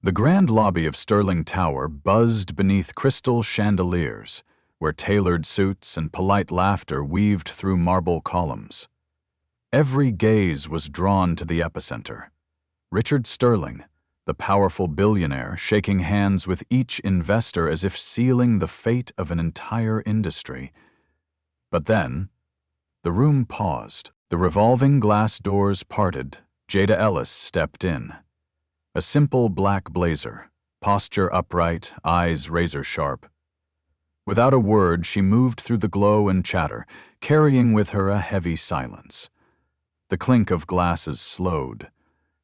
The grand lobby of Sterling Tower buzzed beneath crystal chandeliers, where tailored suits and polite laughter weaved through marble columns. Every gaze was drawn to the epicenter. Richard Sterling, the powerful billionaire, shaking hands with each investor as if sealing the fate of an entire industry. But then, the room paused. The revolving glass doors parted. Jada Ellis stepped in. A simple black blazer, posture upright, eyes razor-sharp. Without a word, she moved through the glow and chatter, carrying with her a heavy silence. The clink of glasses slowed.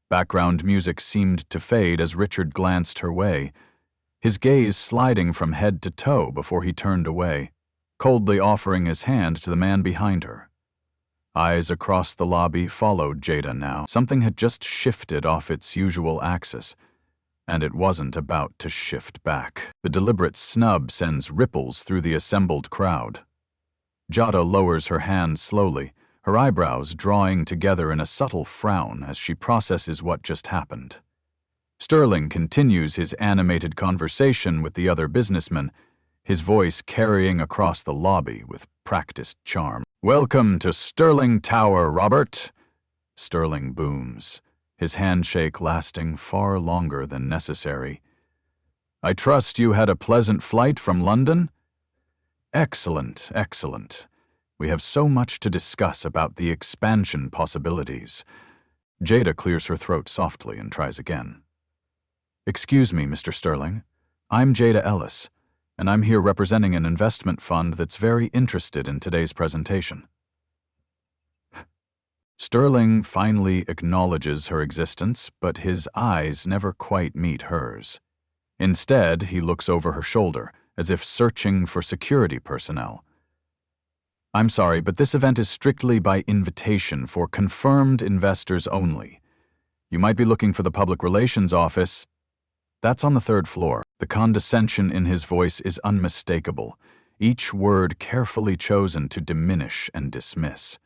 Background music seemed to fade as Richard glanced her way, his gaze sliding from head to toe before he turned away, coldly offering his hand to the man behind her. Eyes across the lobby followed Jada now. Something had just shifted off its usual axis, and it wasn't about to shift back. The deliberate snub sends ripples through the assembled crowd. Jada lowers her hand slowly, her eyebrows drawing together in a subtle frown as she processes what just happened. Sterling continues his animated conversation with the other businessmen, his voice carrying across the lobby with practiced charm. "Welcome to Sterling Tower, Robert," Sterling booms, his handshake lasting far longer than necessary. "I trust you had a pleasant flight from London?" "Excellent, excellent. We have so much to discuss about the expansion possibilities." Jada clears her throat softly and tries again. "Excuse me, Mr. Sterling. I'm Jada Ellis, and I'm here representing an investment fund that's very interested in today's presentation." Sterling finally acknowledges her existence, but his eyes never quite meet hers. Instead, he looks over her shoulder, as if searching for security personnel. "I'm sorry, but this event is strictly by invitation for confirmed investors only. You might be looking for the public relations office. That's on the 3rd floor." The condescension in his voice is unmistakable, each word carefully chosen to diminish and dismiss.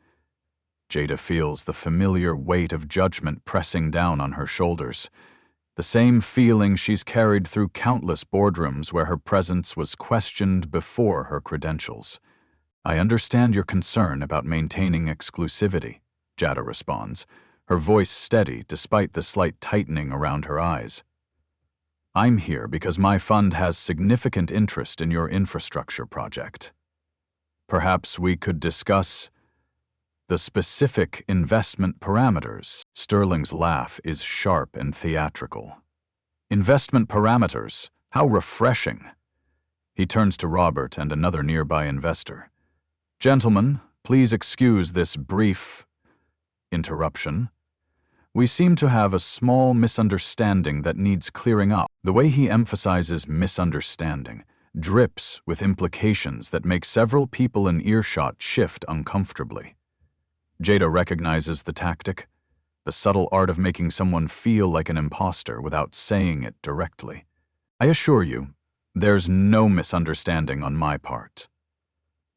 Jada feels the familiar weight of judgment pressing down on her shoulders, the same feeling she's carried through countless boardrooms where her presence was questioned before her credentials. "I understand your concern about maintaining exclusivity," Jada responds, her voice steady despite the slight tightening around her eyes. "I'm here because my fund has significant interest in your infrastructure project. Perhaps we could discuss the specific investment parameters." Sterling's laugh is sharp and theatrical. "Investment parameters? How refreshing." He turns to Robert and another nearby investor. "Gentlemen, please excuse this brief interruption. We seem to have a small misunderstanding that needs clearing up." The way he emphasizes misunderstanding drips with implications that make several people in earshot shift uncomfortably. Jada recognizes the tactic, the subtle art of making someone feel like an imposter without saying it directly. "I assure you, there's no misunderstanding on my part,"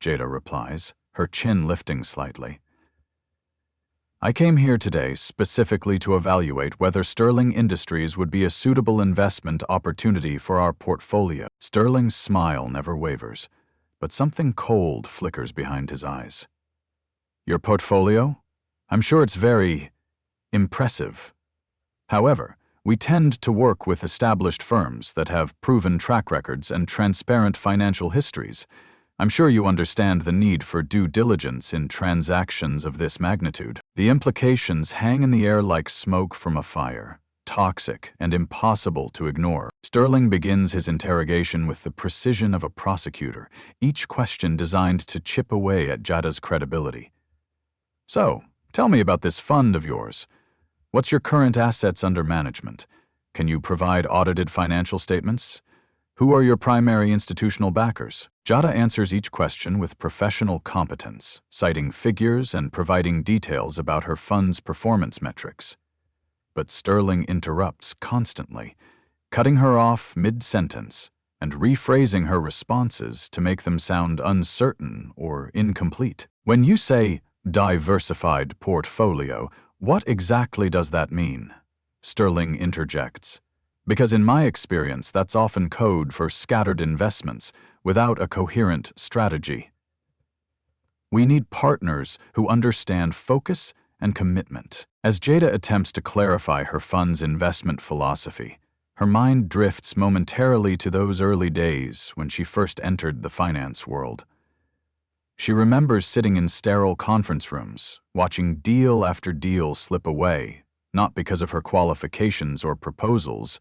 Jada replies, her chin lifting slightly. "I came here today specifically to evaluate whether Sterling Industries would be a suitable investment opportunity for our portfolio." Sterling's smile never wavers, but something cold flickers behind his eyes. "Your portfolio? I'm sure it's very impressive. However, we tend to work with established firms that have proven track records and transparent financial histories. I'm sure you understand the need for due diligence in transactions of this magnitude. The implications hang in the air like smoke from a fire, toxic and impossible to ignore." Sterling begins his interrogation with the precision of a prosecutor, each question designed to chip away at Jada's credibility. "So, tell me about this fund of yours. What's your current assets under management? Can you provide audited financial statements? Who are your primary institutional backers?" Jada answers each question with professional competence, citing figures and providing details about her fund's performance metrics. But Sterling interrupts constantly, cutting her off mid-sentence and rephrasing her responses to make them sound uncertain or incomplete. "When you say diversified portfolio, what exactly does that mean?" Sterling interjects, Because in my experience, that's often code for scattered investments without a coherent strategy. We need partners who understand focus and commitment. As Jada attempts to clarify her fund's investment philosophy, her mind drifts momentarily to those early days when she first entered the finance world. She remembers sitting in sterile conference rooms, watching deal after deal slip away, not because of her qualifications or proposals,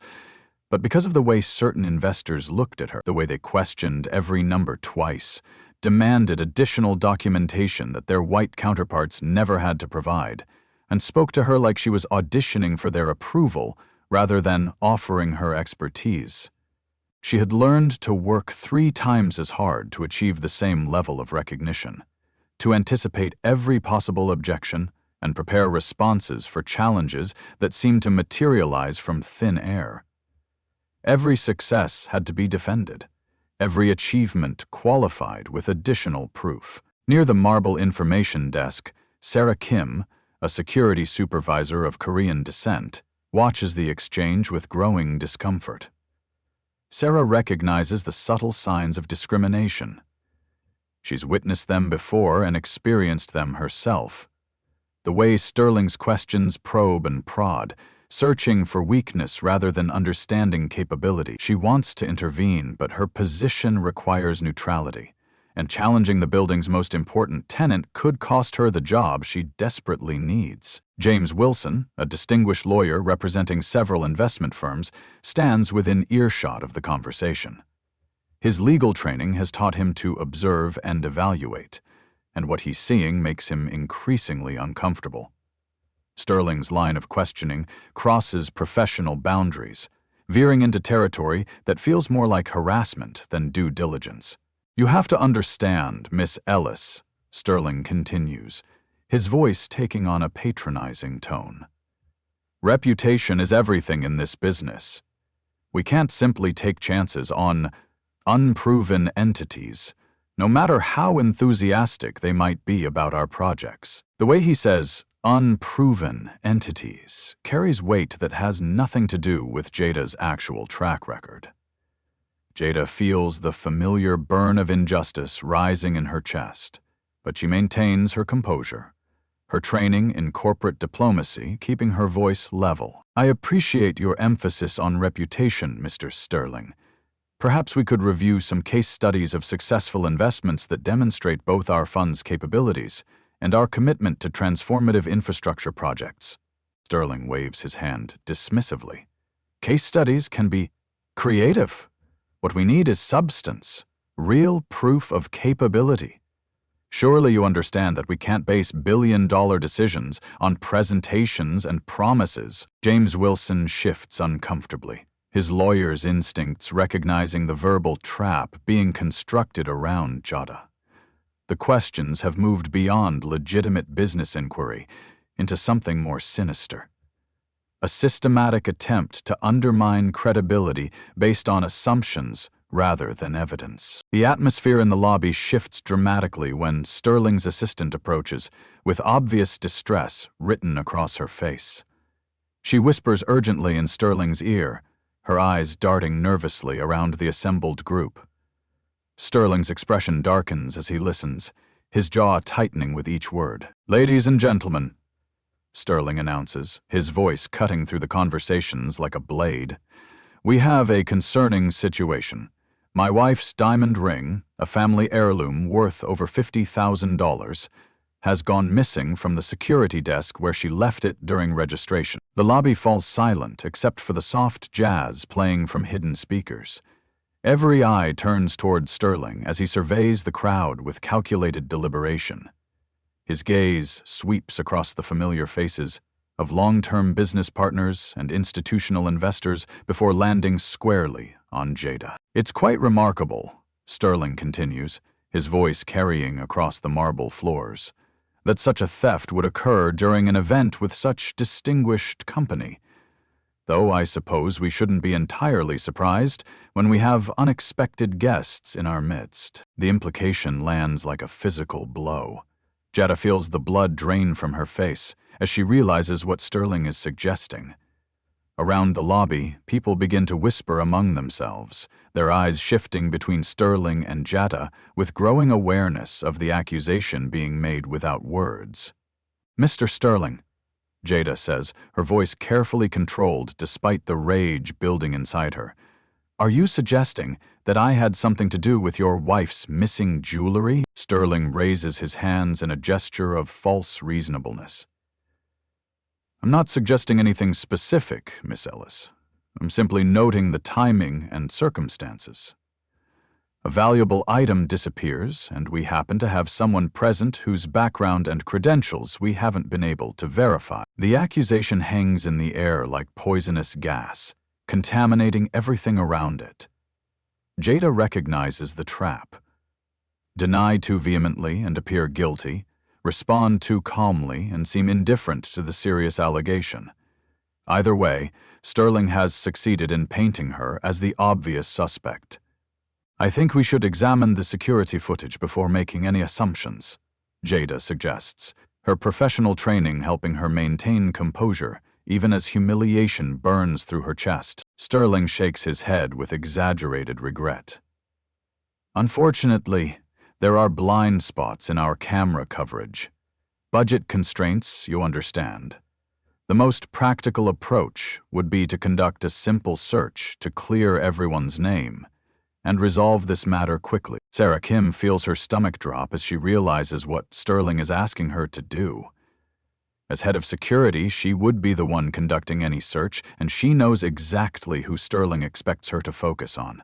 but because of the way certain investors looked at her, the way they questioned every number twice, demanded additional documentation that their white counterparts never had to provide, and spoke to her like she was auditioning for their approval rather than offering her expertise. She had learned to work 3 times as hard to achieve the same level of recognition, to anticipate every possible objection and prepare responses for challenges that seemed to materialize from thin air. Every success had to be defended, every achievement qualified with additional proof. Near the marble information desk, Sarah Kim, a security supervisor of Korean descent, watches the exchange with growing discomfort. Sarah recognizes the subtle signs of discrimination. She's witnessed them before and experienced them herself. The way Sterling's questions probe and prod, searching for weakness rather than understanding capability. She wants to intervene, but her position requires neutrality, and challenging the building's most important tenant could cost her the job she desperately needs. James Wilson, a distinguished lawyer representing several investment firms, stands within earshot of the conversation. His legal training has taught him to observe and evaluate, and what he's seeing makes him increasingly uncomfortable. Sterling's line of questioning crosses professional boundaries, veering into territory that feels more like harassment than due diligence. "You have to understand, Miss Ellis," Sterling continues, his voice taking on a patronizing tone. "Reputation is everything in this business. We can't simply take chances on unproven entities, no matter how enthusiastic they might be about our projects." The way he says unproven entities carries weight that has nothing to do with Jada's actual track record. Jada feels the familiar burn of injustice rising in her chest, but she maintains her composure, her training in corporate diplomacy keeping her voice level. "I appreciate your emphasis on reputation, Mr. Sterling. Perhaps we could review some case studies of successful investments that demonstrate both our fund's capabilities and our commitment to transformative infrastructure projects." Sterling waves his hand dismissively. "Case studies can be creative. What we need is substance, real proof of capability. Surely you understand that we can't base billion-dollar decisions on presentations and promises." James Wilson shifts uncomfortably, his lawyer's instincts recognizing the verbal trap being constructed around Jada. The questions have moved beyond legitimate business inquiry into something more sinister. A systematic attempt to undermine credibility based on assumptions rather than evidence. The atmosphere in the lobby shifts dramatically when Sterling's assistant approaches, with obvious distress written across her face. She whispers urgently in Sterling's ear, her eyes darting nervously around the assembled group. Sterling's expression darkens as he listens, his jaw tightening with each word. "Ladies and gentlemen," Sterling announces, his voice cutting through the conversations like a blade, "we have a concerning situation. My wife's diamond ring, a family heirloom worth over $50,000, has gone missing from the security desk where she left it during registration." The lobby falls silent except for the soft jazz playing from hidden speakers. Every eye turns toward Sterling as he surveys the crowd with calculated deliberation. His gaze sweeps across the familiar faces of long-term business partners and institutional investors before landing squarely on Jada. "It's quite remarkable," Sterling continues, his voice carrying across the marble floors, "that such a theft would occur during an event with such distinguished company. Though I suppose we shouldn't be entirely surprised when we have unexpected guests in our midst." The implication lands like a physical blow. Jada feels the blood drain from her face as she realizes what Sterling is suggesting. A Around the lobby, people begin to whisper among themselves, their eyes shifting between Sterling and Jada with growing awareness of the accusation being made without words. "Mr. Sterling," Jada says, her voice carefully controlled despite the rage building inside her, "are you suggesting that I had something to do with your wife's missing jewelry?" Sterling raises his hands in a gesture of false reasonableness. "I'm not suggesting anything specific, Miss Ellis. I'm simply noting the timing and circumstances. A valuable item disappears, and we happen to have someone present whose background and credentials we haven't been able to verify. The accusation hangs in the air like poisonous gas, contaminating everything around it." Jada recognizes the trap. Deny too vehemently and appear guilty, respond too calmly and seem indifferent to the serious allegation. Either way, Sterling has succeeded in painting her as the obvious suspect. "I think we should examine the security footage before making any assumptions," Jada suggests, her professional training helping her maintain composure even as humiliation burns through her chest. Sterling shakes his head with exaggerated regret. "Unfortunately, there are blind spots in our camera coverage. Budget constraints, you understand. The most practical approach would be to conduct a simple search to clear everyone's name and resolve this matter quickly." Sarah Kim feels her stomach drop as she realizes what Sterling is asking her to do. As head of security, she would be the one conducting any search, and she knows exactly who Sterling expects her to focus on.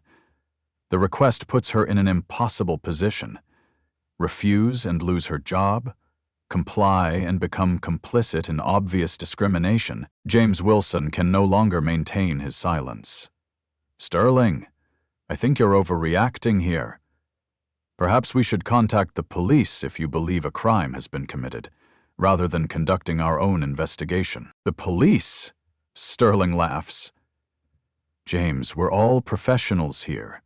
The request puts her in an impossible position. Refuse and lose her job, comply and become complicit in obvious discrimination. James Wilson can no longer maintain his silence. "Sterling, I think you're overreacting here. Perhaps we should contact the police if you believe a crime has been committed, rather than conducting our own investigation." "The police?" Sterling laughs. "James, we're all professionals here.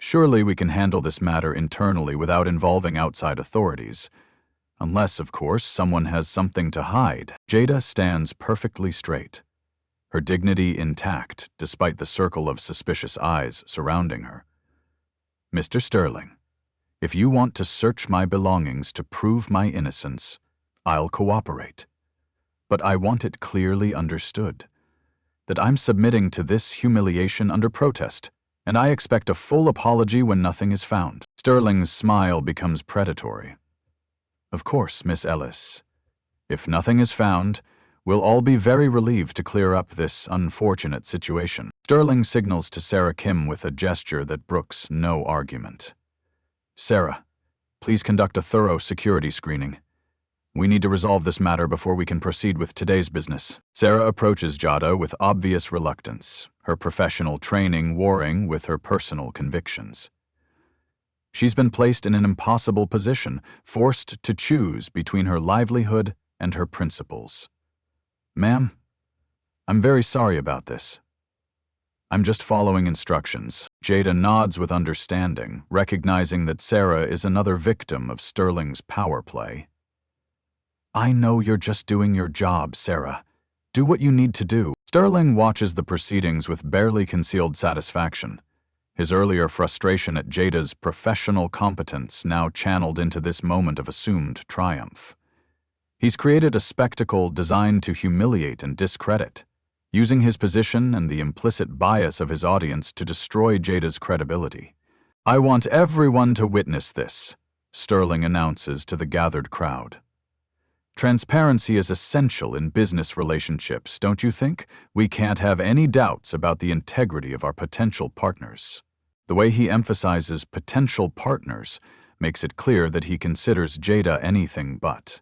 Surely we can handle this matter internally without involving outside authorities. Unless, of course, someone has something to hide." Jada stands perfectly straight, her dignity intact despite the circle of suspicious eyes surrounding her. "Mr. Sterling, if you want to search my belongings to prove my innocence, I'll cooperate. But I want it clearly understood that I'm submitting to this humiliation under protest, and I expect a full apology when nothing is found." Sterling's smile becomes predatory. "Of course, Miss Ellis. If nothing is found, we'll all be very relieved to clear up this unfortunate situation." Sterling signals to Sarah Kim with a gesture that brooks no argument. "Sarah, please conduct a thorough security screening. We need to resolve this matter before we can proceed with today's business." Sarah approaches Jada with obvious reluctance, her professional training warring with her personal convictions. She's been placed in an impossible position, forced to choose between her livelihood and her principles. "Ma'am, I'm very sorry about this. I'm just following instructions." Jada nods with understanding, recognizing that Sarah is another victim of Sterling's power play. "I know you're just doing your job, Sarah. Do what you need to do." Sterling watches the proceedings with barely concealed satisfaction, his earlier frustration at Jada's professional competence now channeled into this moment of assumed triumph. He's created a spectacle designed to humiliate and discredit, using his position and the implicit bias of his audience to destroy Jada's credibility. "I want everyone to witness this," Sterling announces to the gathered crowd. "Transparency is essential in business relationships, don't you think? We can't have any doubts about the integrity of our potential partners." The way he emphasizes potential partners makes it clear that he considers Jada anything but.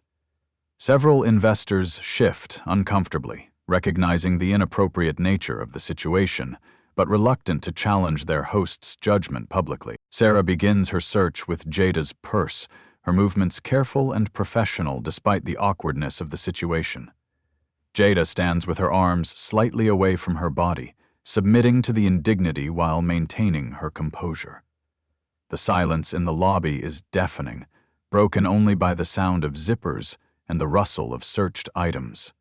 Several investors shift uncomfortably, recognizing the inappropriate nature of the situation, but reluctant to challenge their host's judgment publicly. Sarah begins her search with Jada's purse, her movements careful and professional despite the awkwardness of the situation. Jada stands with her arms slightly away from her body, submitting to the indignity while maintaining her composure. The silence in the lobby is deafening, broken only by the sound of zippers and the rustle of searched items.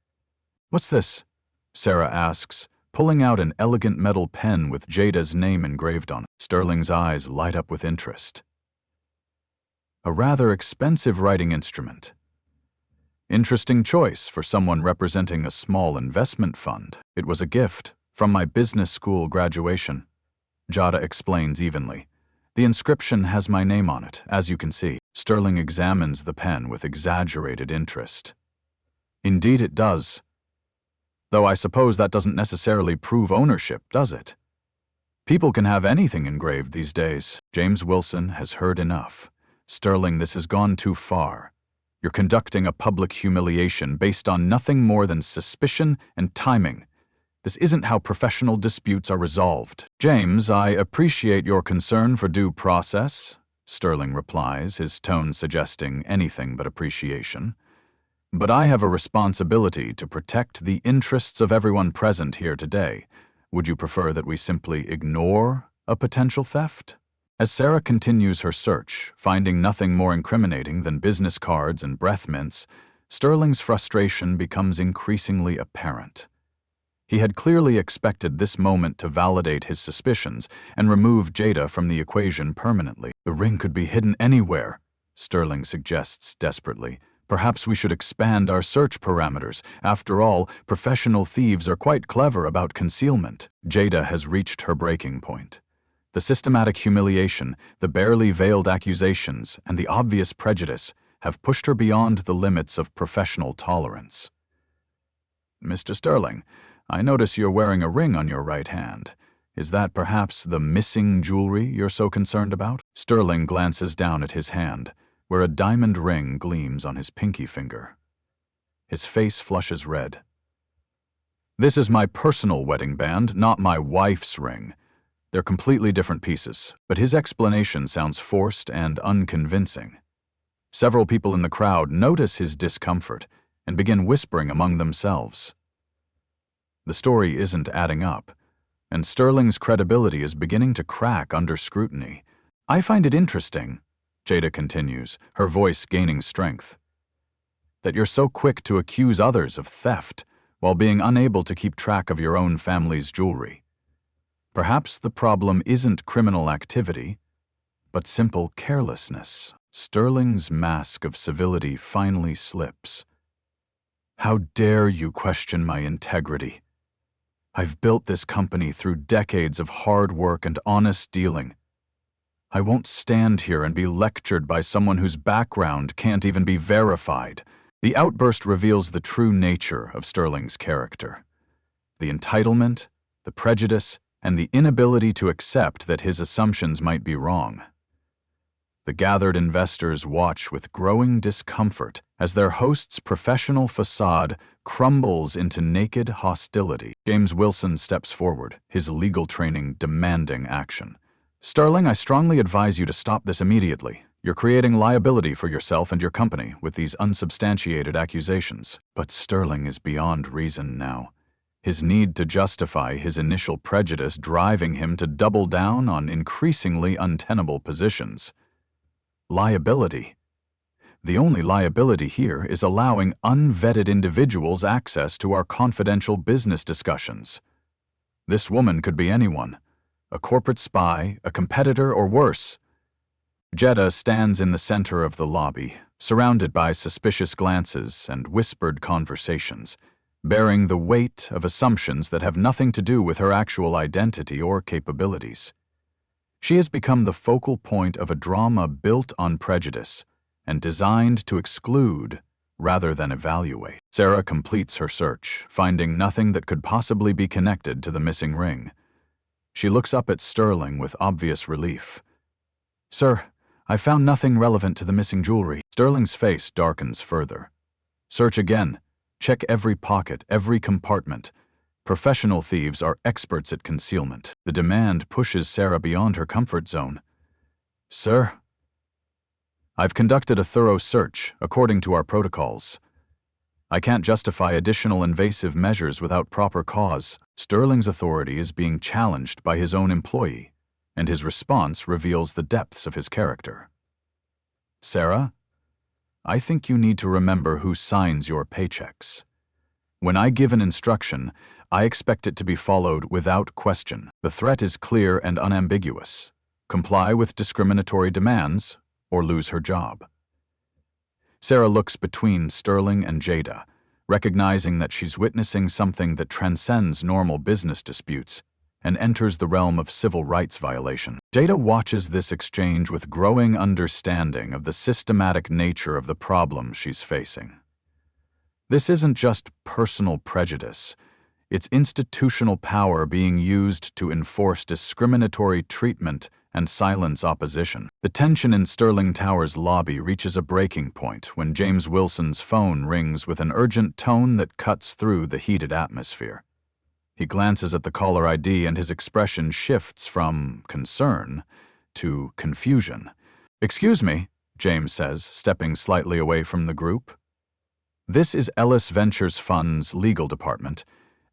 "What's this?" Sarah asks, pulling out an elegant metal pen with Jada's name engraved on it. Sterling's eyes light up with interest. A rather expensive writing instrument. Interesting choice for someone representing a small investment fund. It was a gift from my business school graduation. Jada explains evenly. The inscription has my name on it, as you can see. Sterling examines the pen with exaggerated interest. Indeed it does. Though I suppose that doesn't necessarily prove ownership, does it? People can have anything engraved these days. James Wilson has heard enough. Sterling, this has gone too far. You're conducting a public humiliation based on nothing more than suspicion and timing. This isn't how professional disputes are resolved. James, I appreciate your concern for due process, Sterling replies, his tone suggesting anything but appreciation. But I have a responsibility to protect the interests of everyone present here today. Would you prefer that we simply ignore a potential theft? As Sarah continues her search, finding nothing more incriminating than business cards and breath mints, Sterling's frustration becomes increasingly apparent. He had clearly expected this moment to validate his suspicions and remove Jada from the equation permanently. The ring could be hidden anywhere, Sterling suggests desperately. Perhaps we should expand our search parameters. After all, professional thieves are quite clever about concealment. Jada has reached her breaking point. The systematic humiliation, the barely veiled accusations, and the obvious prejudice have pushed her beyond the limits of professional tolerance. Mr. Sterling, I notice you're wearing a ring on your right hand. Is that perhaps the missing jewelry you're so concerned about? Sterling glances down at his hand, where a diamond ring gleams on his pinky finger. His face flushes red. This is my personal wedding band, not my wife's ring. They're completely different pieces, but his explanation sounds forced and unconvincing. Several people in the crowd notice his discomfort and begin whispering among themselves. The story isn't adding up, and Sterling's credibility is beginning to crack under scrutiny. I find it interesting, Jada continues, her voice gaining strength, that you're so quick to accuse others of theft while being unable to keep track of your own family's jewelry. Perhaps the problem isn't criminal activity, but simple carelessness. Sterling's mask of civility finally slips. How dare you question my integrity? I've built this company through decades of hard work and honest dealing. I won't stand here and be lectured by someone whose background can't even be verified. The outburst reveals the true nature of Sterling's character. The entitlement, the prejudice, and the inability to accept that his assumptions might be wrong. The gathered investors watch with growing discomfort as their host's professional facade crumbles into naked hostility. James Wilson steps forward, his legal training demanding action. Sterling, I strongly advise you to stop this immediately. You're creating liability for yourself and your company with these unsubstantiated accusations. But Sterling is beyond reason now. His need to justify his initial prejudice driving him to double down on increasingly untenable positions. Liability. The only liability here is allowing unvetted individuals access to our confidential business discussions. This woman could be anyone, a corporate spy, a competitor, or worse. Jada stands in the center of the lobby, surrounded by suspicious glances and whispered conversations, bearing the weight of assumptions that have nothing to do with her actual identity or capabilities. She has become the focal point of a drama built on prejudice and designed to exclude rather than evaluate. Sarah completes her search, finding nothing that could possibly be connected to the missing ring. She looks up at Sterling with obvious relief. Sir, I found nothing relevant to the missing jewelry. Sterling's face darkens further. Search again. Check every pocket, every compartment. Professional thieves are experts at concealment. The demand pushes Sarah beyond her comfort zone. Sir, I've conducted a thorough search according to our protocols. I can't justify additional invasive measures without proper cause. Sterling's authority is being challenged by his own employee, and his response reveals the depths of his character. Sarah, I think you need to remember who signs your paychecks. When I give an instruction, I expect it to be followed without question. The threat is clear and unambiguous. Comply with discriminatory demands or lose her job. Sarah looks between Sterling and Jada, recognizing that she's witnessing something that transcends normal business disputes and enters the realm of civil rights violation. Jada watches this exchange with growing understanding of the systematic nature of the problem she's facing. This isn't just personal prejudice. It's institutional power being used to enforce discriminatory treatment and silence opposition. The tension in Sterling Tower's lobby reaches a breaking point when James Wilson's phone rings with an urgent tone that cuts through the heated atmosphere. He glances at the caller ID and his expression shifts from concern to confusion. "Excuse me," James says, stepping slightly away from the group. "This is Ellis Ventures Fund's legal department.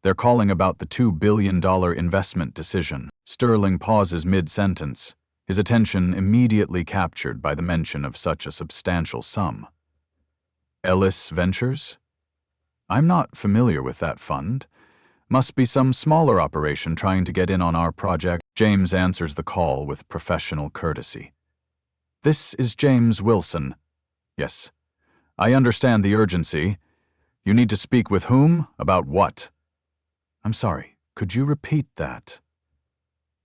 They're calling about the $2 billion investment decision." Sterling pauses mid-sentence, his attention immediately captured by the mention of such a substantial sum. "Ellis Ventures? I'm not familiar with that fund. Must be some smaller operation trying to get in on our project." James answers the call with professional courtesy. "This is James Wilson." "Yes. I understand the urgency. You need to speak with whom? About what?" "I'm sorry, could you repeat that?"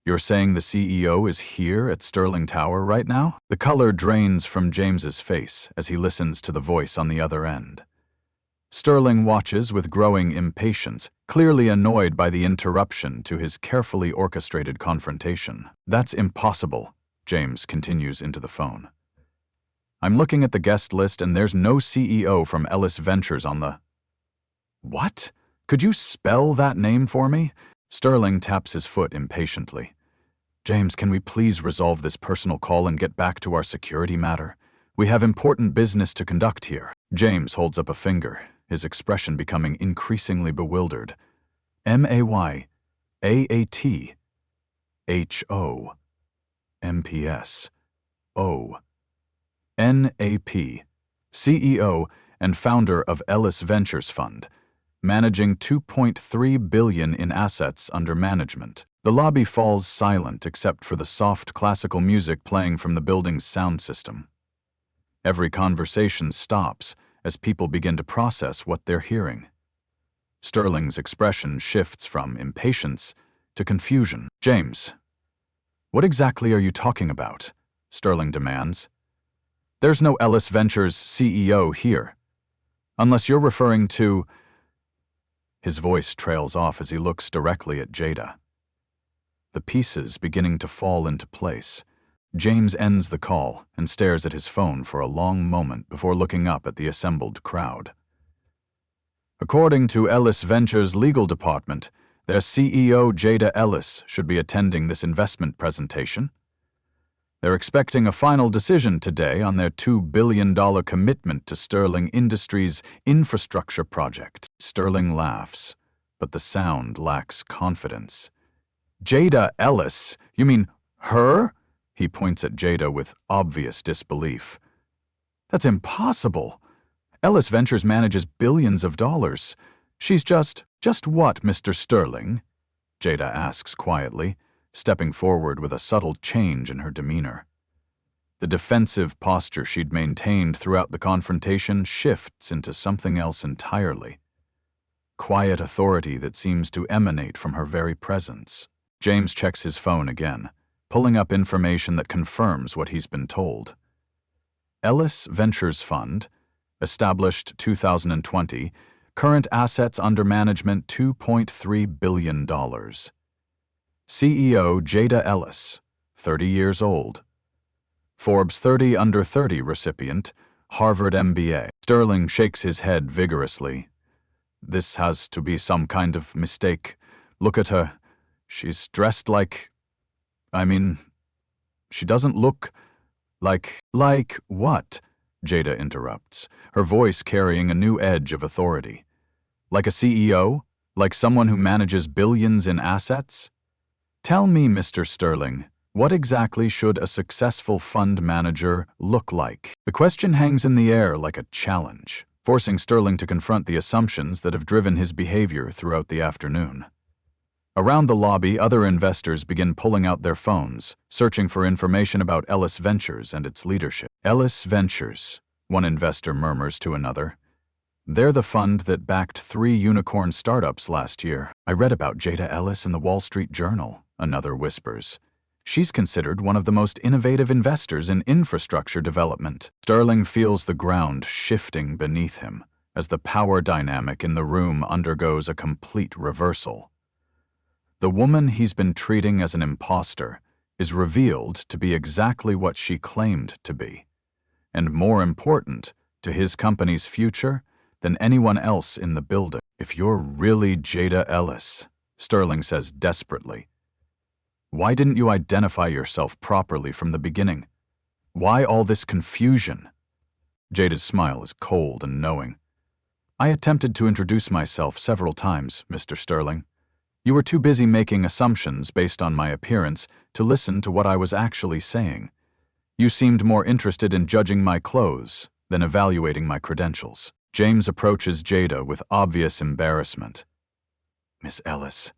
"You're saying the CEO is here at Sterling Tower right now?" The color drains from James's face as he listens to the voice on the other end. Sterling watches with growing impatience, clearly annoyed by the interruption to his carefully orchestrated confrontation. "That's impossible," James continues into the phone. "I'm looking at the guest list and there's no CEO from Ellis Ventures on the—" "What? Could you spell that name for me?" Sterling taps his foot impatiently. "James, can we please resolve this personal call and get back to our security matter? We have important business to conduct here." James holds up a finger, his expression becoming increasingly bewildered. MAYATHOMPS CEO and founder of Ellis Ventures Fund, managing $2.3 billion in assets under management. The lobby falls silent except for the soft classical music playing from the building's sound system. Every conversation stops as people begin to process what they're hearing. Sterling's expression shifts from impatience to confusion. "James, what exactly are you talking about?" Sterling demands. "There's no Ellis Ventures CEO here. Unless you're referring to—" His voice trails off as he looks directly at Jada. The pieces beginning to fall into place. James ends the call and stares at his phone for a long moment before looking up at the assembled crowd. "According to Ellis Ventures' legal department, their CEO Jada Ellis should be attending this investment presentation. They're expecting a final decision today on their $2 billion commitment to Sterling Industries' infrastructure project." Sterling laughs, but the sound lacks confidence. "Jada Ellis? You mean her?" He points at Jada with obvious disbelief. "That's impossible. Ellis Ventures manages billions of dollars. She's just what, Mr. Sterling?" Jada asks quietly, stepping forward with a subtle change in her demeanor. The defensive posture she'd maintained throughout the confrontation shifts into something else entirely. Quiet authority that seems to emanate from her very presence. James checks his phone again, pulling up information that confirms what he's been told. Ellis Ventures Fund, established 2020, current assets under management $2.3 billion. CEO Jada Ellis, 30 years old. Forbes 30 Under 30 recipient, Harvard MBA. Sterling shakes his head vigorously. "This has to be some kind of mistake. Look at her. She's dressed like... she doesn't look like..." "Like what?" Jada interrupts, her voice carrying a new edge of authority. "Like a CEO? Like someone who manages billions in assets? Tell me, Mr. Sterling, what exactly should a successful fund manager look like?" The question hangs in the air like a challenge. forcing Sterling to confront the assumptions that have driven his behavior throughout the afternoon. Around the lobby, other investors begin pulling out their phones, searching for information about Ellis Ventures and its leadership. Ellis Ventures, one investor murmurs to another. They're the fund that backed 3 unicorn startups last year. I read about Jada Ellis in the Wall Street Journal, another whispers. She's considered one of the most innovative investors in infrastructure development. Sterling feels the ground shifting beneath him as the power dynamic in the room undergoes a complete reversal. The woman he's been treating as an imposter is revealed to be exactly what she claimed to be, and more important to his company's future than anyone else in the building. If you're really Jada Ellis, Sterling says desperately, why didn't you identify yourself properly from the beginning? Why all this confusion? Jada's smile is cold and knowing. I attempted to introduce myself several times, Mr. Sterling. You were too busy making assumptions based on my appearance to listen to what I was actually saying. You seemed more interested in judging my clothes than evaluating my credentials. James approaches Jada with obvious embarrassment. Miss Ellis,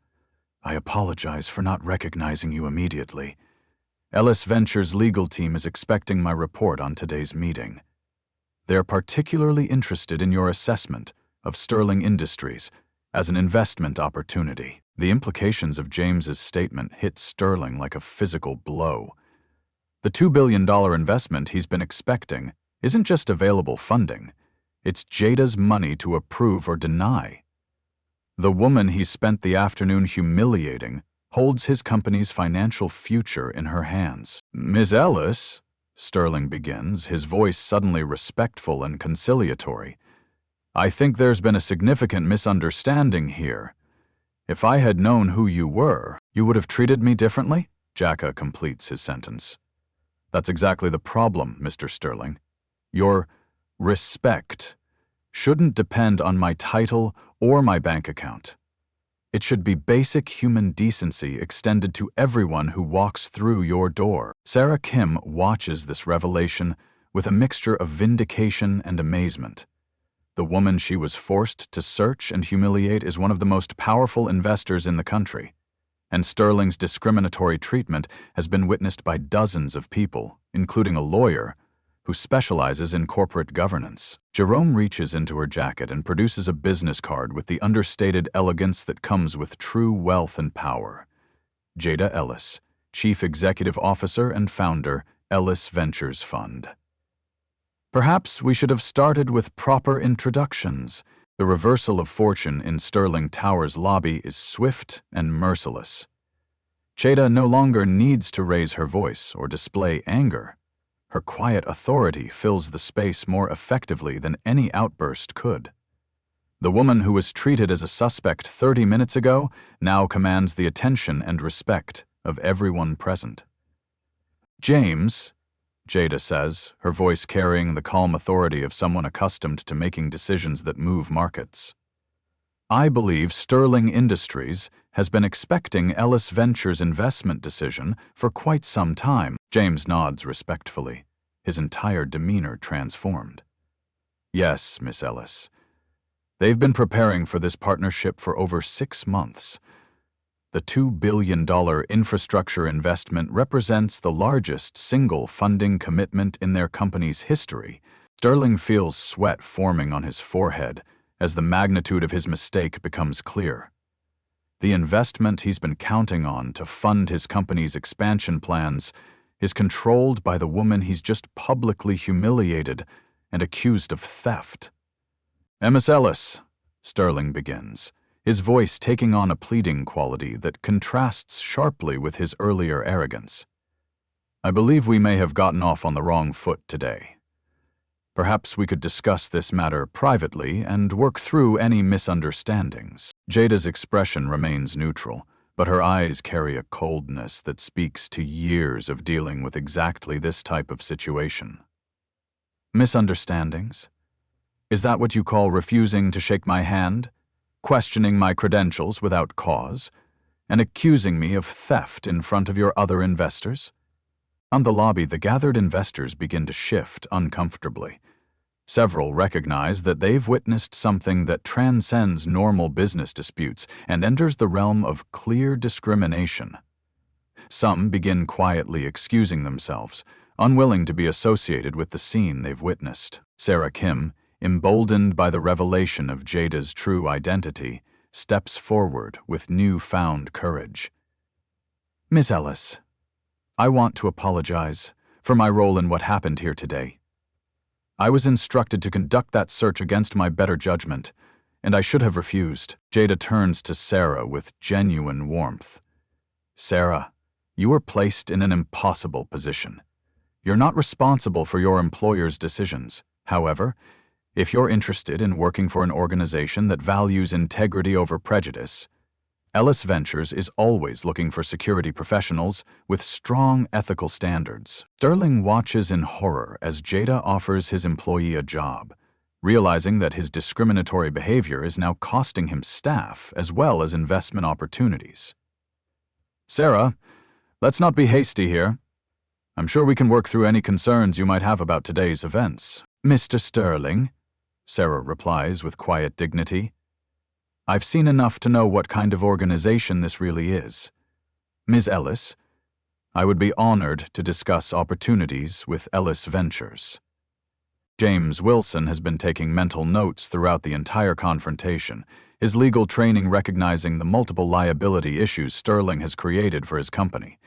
I apologize for not recognizing you immediately. Ellis Ventures' legal team is expecting my report on today's meeting. They're particularly interested in your assessment of Sterling Industries as an investment opportunity. The implications of James's statement hit Sterling like a physical blow. The $2 billion investment he's been expecting isn't just available funding, it's Jada's money to approve or deny. The woman he spent the afternoon humiliating holds his company's financial future in her hands. Ms. Ellis, Sterling begins, his voice suddenly respectful and conciliatory. I think there's been a significant misunderstanding here. If I had known who you were, you would have treated me differently? Jacka completes his sentence. That's exactly the problem, Mr. Sterling. Your respect shouldn't depend on my title or my bank account. It should be basic human decency extended to everyone who walks through your door. Sarah Kim watches this revelation with a mixture of vindication and amazement. The woman she was forced to search and humiliate is one of the most powerful investors in the country, and Sterling's discriminatory treatment has been witnessed by dozens of people, including a lawyer who specializes in corporate governance. Jerome reaches into her jacket and produces a business card with the understated elegance that comes with true wealth and power. Jada Ellis, Chief Executive Officer and Founder, Ellis Ventures Fund. Perhaps we should have started with proper introductions. The reversal of fortune in Sterling Tower's lobby is swift and merciless. Jada no longer needs to raise her voice or display anger. Her quiet authority fills the space more effectively than any outburst could. The woman who was treated as a suspect 30 minutes ago now commands the attention and respect of everyone present. James, Jada says, her voice carrying the calm authority of someone accustomed to making decisions that move markets. I believe Sterling Industries has been expecting Ellis Ventures' investment decision for quite some time. James nods respectfully, his entire demeanor transformed. Yes, Miss Ellis. They've been preparing for this partnership for over 6 months. The $2 billion infrastructure investment represents the largest single funding commitment in their company's history. Sterling feels sweat forming on his forehead as the magnitude of his mistake becomes clear. The investment he's been counting on to fund his company's expansion plans is controlled by the woman he's just publicly humiliated and accused of theft. Miss Ellis, Sterling begins, his voice taking on a pleading quality that contrasts sharply with his earlier arrogance. I believe we may have gotten off on the wrong foot today. Perhaps we could discuss this matter privately and work through any misunderstandings. Jada's expression remains neutral, but her eyes carry a coldness that speaks to years of dealing with exactly this type of situation. Misunderstandings? Is that what you call refusing to shake my hand, questioning my credentials without cause, and accusing me of theft in front of your other investors? On the lobby, the gathered investors begin to shift uncomfortably. Several recognize that they've witnessed something that transcends normal business disputes and enters the realm of clear discrimination. Some begin quietly excusing themselves, unwilling to be associated with the scene they've witnessed. Sarah Kim, emboldened by the revelation of Jada's true identity, steps forward with newfound courage. "Ms. Ellis, I want to apologize for my role in what happened here today. I was instructed to conduct that search against my better judgment, and I should have refused." Jada turns to Sarah with genuine warmth. "Sarah, you were placed in an impossible position. You're not responsible for your employer's decisions. However, if you're interested in working for an organization that values integrity over prejudice, Ellis Ventures is always looking for security professionals with strong ethical standards." Sterling watches in horror as Jada offers his employee a job, realizing that his discriminatory behavior is now costing him staff as well as investment opportunities. "Sarah, let's not be hasty here. I'm sure we can work through any concerns you might have about today's events." "Mr. Sterling," Sarah replies with quiet dignity, "I've seen enough to know what kind of organization this really is. Ms. Ellis, I would be honored to discuss opportunities with Ellis Ventures." James Wilson has been taking mental notes throughout the entire confrontation, his legal training recognizing the multiple liability issues Sterling has created for his company.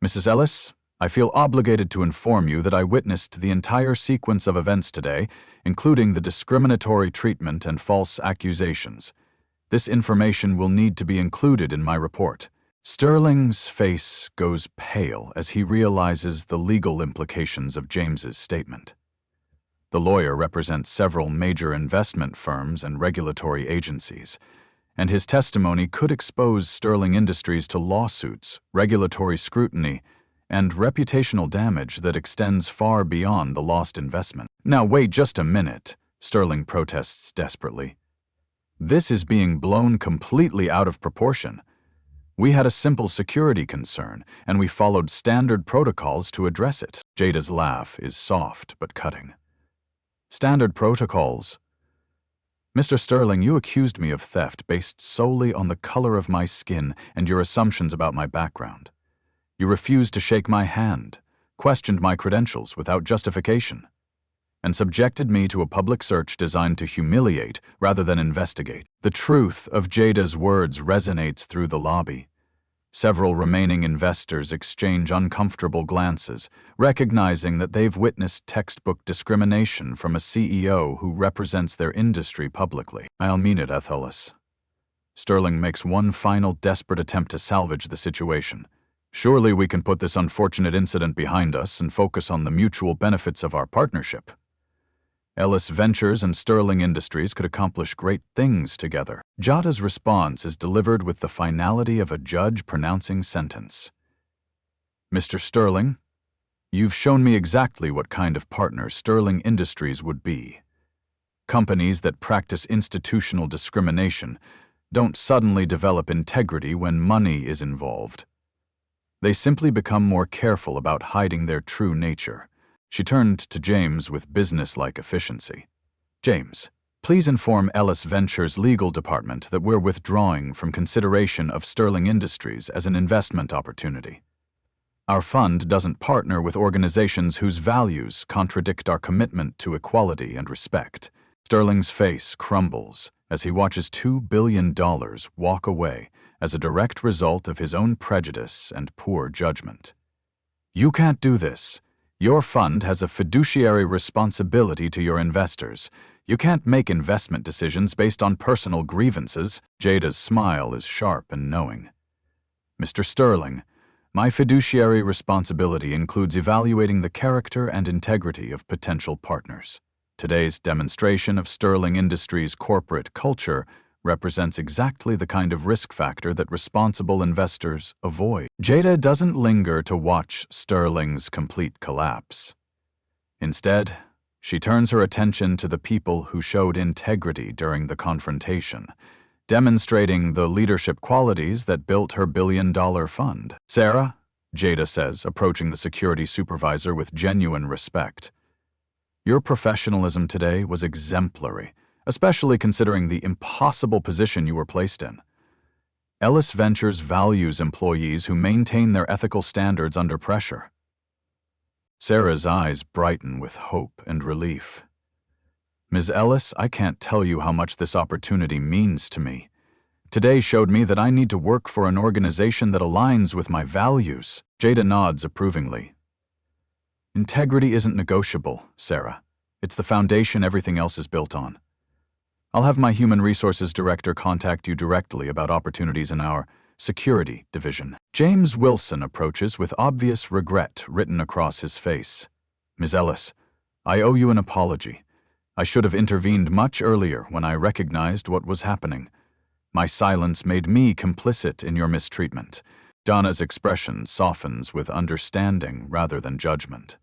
"Mrs. Ellis, I feel obligated to inform you that I witnessed the entire sequence of events today, including the discriminatory treatment and false accusations. This information will need to be included in my report." Sterling's face goes pale as he realizes the legal implications of James's statement. The lawyer represents several major investment firms and regulatory agencies, and his testimony could expose Sterling Industries to lawsuits, regulatory scrutiny, and reputational damage that extends far beyond the lost investment. "Now wait just a minute," Sterling protests desperately. "This is being blown completely out of proportion. We had a simple security concern, and we followed standard protocols to address it." Jada's laugh is soft but cutting. "Standard protocols? Mr. Sterling, you accused me of theft based solely on the color of my skin and your assumptions about my background. You refused to shake my hand, questioned my credentials without justification, and subjected me to a public search designed to humiliate rather than investigate." The truth of Jada's words resonates through the lobby. Several remaining investors exchange uncomfortable glances, recognizing that they've witnessed textbook discrimination from a CEO who represents their industry publicly. "I'll mean it, Ellis." Sterling makes one final desperate attempt to salvage the situation. "Surely we can put this unfortunate incident behind us and focus on the mutual benefits of our partnership. Ellis Ventures and Sterling Industries could accomplish great things together." Jada's response is delivered with the finality of a judge pronouncing sentence. "Mr. Sterling, you've shown me exactly what kind of partner Sterling Industries would be. Companies that practice institutional discrimination don't suddenly develop integrity when money is involved. They simply become more careful about hiding their true nature." She turned to James with business-like efficiency. "James, please inform Ellis Ventures' legal department that we're withdrawing from consideration of Sterling Industries as an investment opportunity. Our fund doesn't partner with organizations whose values contradict our commitment to equality and respect." Sterling's face crumbles as he watches $2 billion walk away as a direct result of his own prejudice and poor judgment. "You can't do this. Your fund has a fiduciary responsibility to your investors. You can't make investment decisions based on personal grievances." Jada's smile is sharp and knowing. "Mr. Sterling, my fiduciary responsibility includes evaluating the character and integrity of potential partners. Today's demonstration of Sterling Industries' corporate culture represents exactly the kind of risk factor that responsible investors avoid." Jada doesn't linger to watch Sterling's complete collapse. Instead, she turns her attention to the people who showed integrity during the confrontation, demonstrating the leadership qualities that built her billion-dollar fund. "Sarah," Jada says, approaching the security supervisor with genuine respect, Your professionalism today was exemplary, especially considering the impossible position you were placed in. Ellis Ventures values employees who maintain their ethical standards under pressure. Sarah's eyes brighten with hope and relief. Ms. Ellis, I can't tell you how much this opportunity means to me. Today showed me that I need to work for an organization that aligns with my values. Jada nods approvingly. Integrity isn't negotiable, Sarah. It's the foundation everything else is built on. I'll have my human resources director contact you directly about opportunities in our security division. James Wilson approaches with obvious regret written across his face. Ms. Ellis, I owe you an apology. I should have intervened much earlier when I recognized what was happening. My silence made me complicit in your mistreatment. Donna's expression softens with understanding rather than judgment.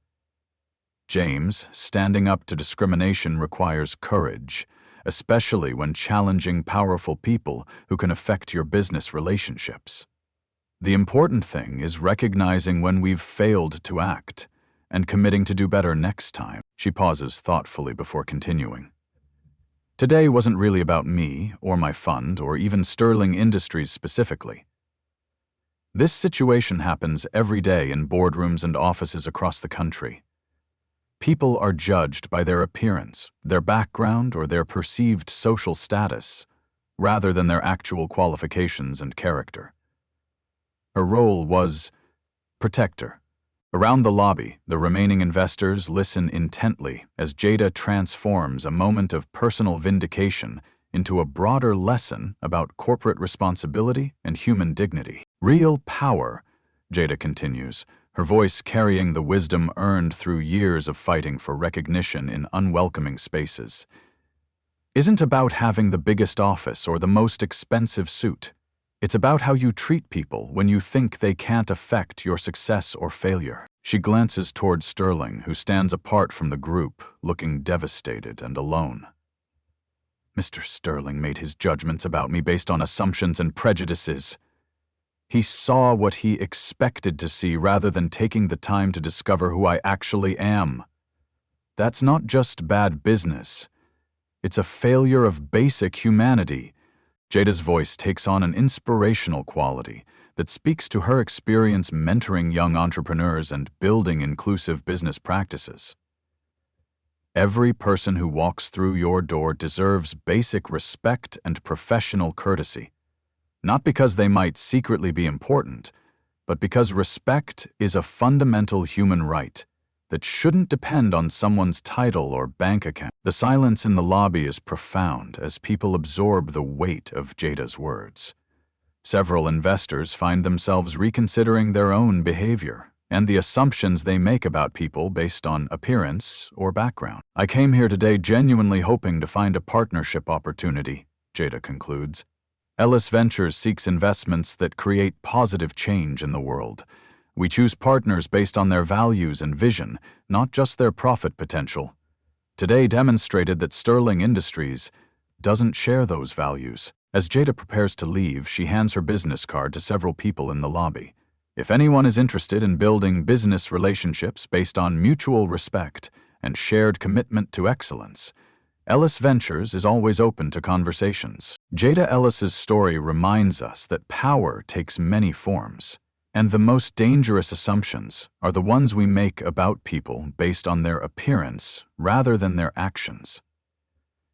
James, standing up to discrimination requires courage, especially when challenging powerful people who can affect your business relationships. The important thing is recognizing when we've failed to act and committing to do better next time. She pauses thoughtfully before continuing. Today wasn't really about me or my fund or even Sterling Industries specifically. This situation happens every day in boardrooms and offices across the country. People are judged by their appearance, their background, or their perceived social status, rather than their actual qualifications and character. Her role was protector. Around the lobby, the remaining investors listen intently as Jada transforms a moment of personal vindication into a broader lesson about corporate responsibility and human dignity. Real power, Jada continues, her voice carrying the wisdom earned through years of fighting for recognition in unwelcoming spaces, isn't about having the biggest office or the most expensive suit. It's about how you treat people when you think they can't affect your success or failure. She glances toward Sterling, who stands apart from the group, looking devastated and alone. Mr. Sterling made his judgments about me based on assumptions and prejudices. He saw what he expected to see rather than taking the time to discover who I actually am. That's not just bad business. It's a failure of basic humanity. Jada's voice takes on an inspirational quality that speaks to her experience mentoring young entrepreneurs and building inclusive business practices. Every person who walks through your door deserves basic respect and professional courtesy. Not because they might secretly be important, but because respect is a fundamental human right that shouldn't depend on someone's title or bank account. The silence in the lobby is profound as people absorb the weight of Jada's words. Several investors find themselves reconsidering their own behavior and the assumptions they make about people based on appearance or background. I came here today genuinely hoping to find a partnership opportunity, Jada concludes. Ellis Ventures seeks investments that create positive change in the world. We choose partners based on their values and vision, not just their profit potential. Today demonstrated that Sterling Industries doesn't share those values. As Jada prepares to leave, she hands her business card to several people in the lobby. If anyone is interested in building business relationships based on mutual respect and shared commitment to excellence, Ellis Ventures is always open to conversations. Jada Ellis's story reminds us that power takes many forms, and the most dangerous assumptions are the ones we make about people based on their appearance rather than their actions.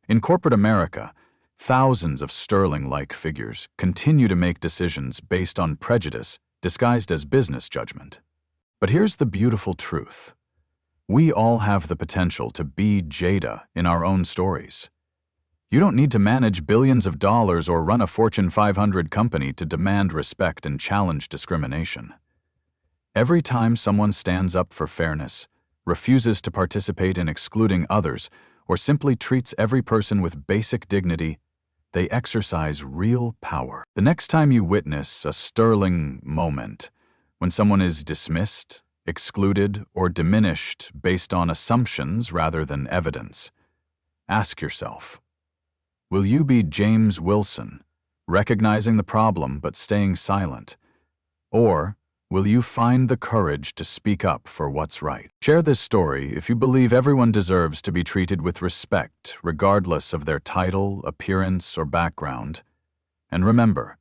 In corporate America, thousands of Sterling-like figures continue to make decisions based on prejudice disguised as business judgment. But here's the beautiful truth. We all have the potential to be Jada in our own stories. You don't need to manage billions of dollars or run a Fortune 500 company to demand respect and challenge discrimination. Every time someone stands up for fairness, refuses to participate in excluding others, or simply treats every person with basic dignity, they exercise real power. The next time you witness a Sterling moment, when someone is dismissed, excluded, or diminished based on assumptions rather than evidence, ask yourself, will you be James Wilson, recognizing the problem but staying silent? Or Will you find the courage to speak up for what's right? Share this story if you believe everyone deserves to be treated with respect, regardless of their title, appearance, or background. And remember,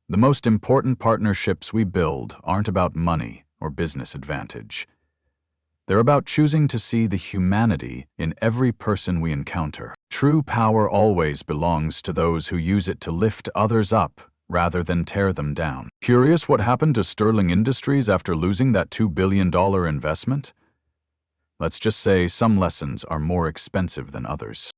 the most important partnerships we build aren't about money or business advantage. They're about choosing to see the humanity in every person we encounter. True power always belongs to those who use it to lift others up rather than tear them down. Curious what happened to Sterling Industries after losing that $2 billion investment? Let's just say some lessons are more expensive than others.